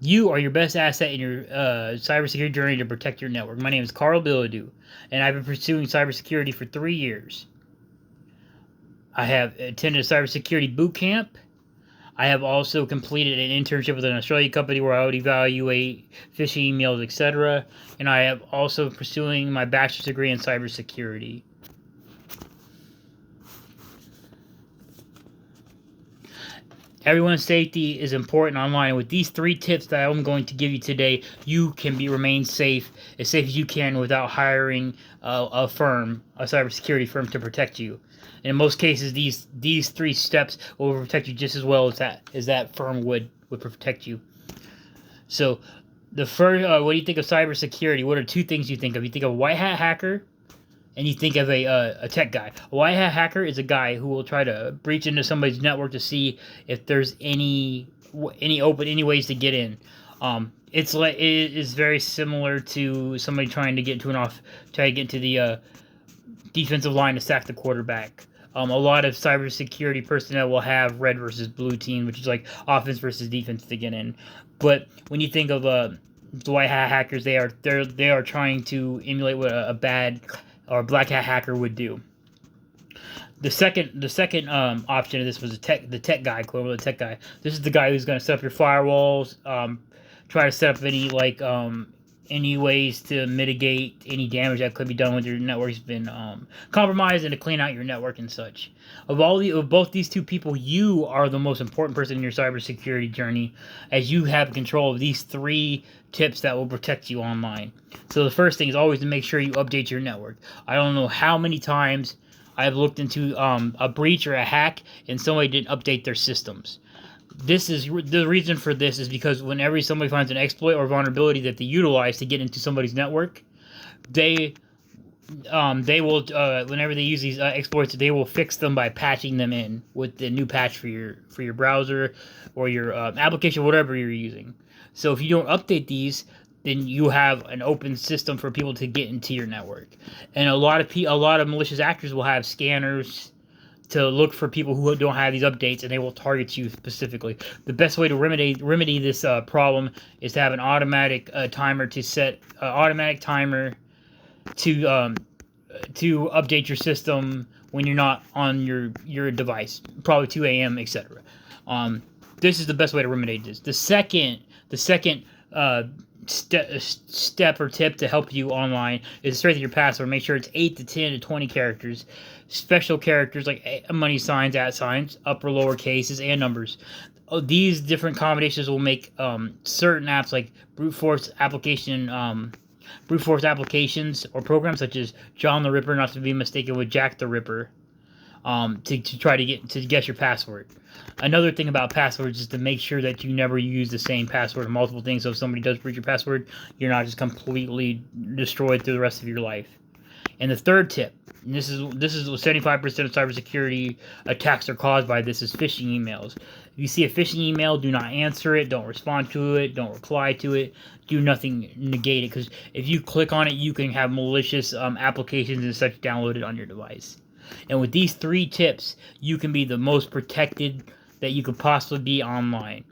You are your best asset in your cybersecurity journey to protect your network. My name is Carl Billadou, and I've been pursuing cybersecurity for 3 years. I have attended a cybersecurity boot camp. I have also completed an internship with an Australian company where I would evaluate phishing emails, etc. And I am also pursuing my bachelor's degree in cybersecurity. Everyone's safety is important online. With these 3 tips that I'm going to give you today, you can remain safe as you can without hiring a cybersecurity firm to protect you. And in most cases, these 3 steps will protect you just as well as that firm would protect you. So, the first, what do you think of cybersecurity? What are 2 things you think of? You think of a white hat hacker, and you think of a tech guy. A white hat hacker is a guy who will try to breach into somebody's network to see if there's any ways to get in. It is very similar to somebody trying to get into the defensive line to sack the quarterback. A lot of cybersecurity personnel will have red versus blue team, which is like offense versus defense to get in. But when you think of the white hat hackers, they are trying to emulate what a bad or black hat hacker would do. The second option of this was the tech guy, quote unquote, the tech guy. This is the guy who's going to set up your firewalls, try to set up any ways to mitigate any damage that could be done when your network's been compromised, and to clean out your network and such. Of both these 2 people, you are the most important person in your cybersecurity journey, as you have control of these 3 tips that will protect you online. So the first thing is always to make sure you update your network. I don't know how many times I've looked into a breach or a hack and somebody didn't update their systems. The reason for this is because whenever somebody finds an exploit or vulnerability that they utilize to get into somebody's network, they will whenever they use these exploits, they will fix them by patching them in with the new patch for your browser or your application, whatever you're using. So if you don't update these, then you have an open system for people to get into your network. And a lot of malicious actors will have scanners to look for people who don't have these updates, and they will target you specifically. The best way to remedy this problem is to have an automatic timer to set to update your system when you're not on your device, probably 2 a.m., etc. This is the best way to remedy this. The second step or tip to help you online is to strengthen your password. Make sure it's 8 to 10 to 20 characters. Special characters like money signs, @ signs, upper lower cases, and numbers. These different combinations will make certain apps like brute force applications or programs such as John the Ripper, not to be mistaken with Jack the Ripper, to try to guess your password. Another thing about passwords is to make sure that you never use the same password on multiple things. So if somebody does breach your password, you're not just completely destroyed through the rest of your life. And the third tip, and this is 75% of cybersecurity attacks are caused by this, is phishing emails. If you see a phishing email, do not answer it, don't respond to it, don't reply to it, do nothing, negate it, because if you click on it, you can have malicious applications and such downloaded on your device. And with these 3 tips, you can be the most protected that you could possibly be online.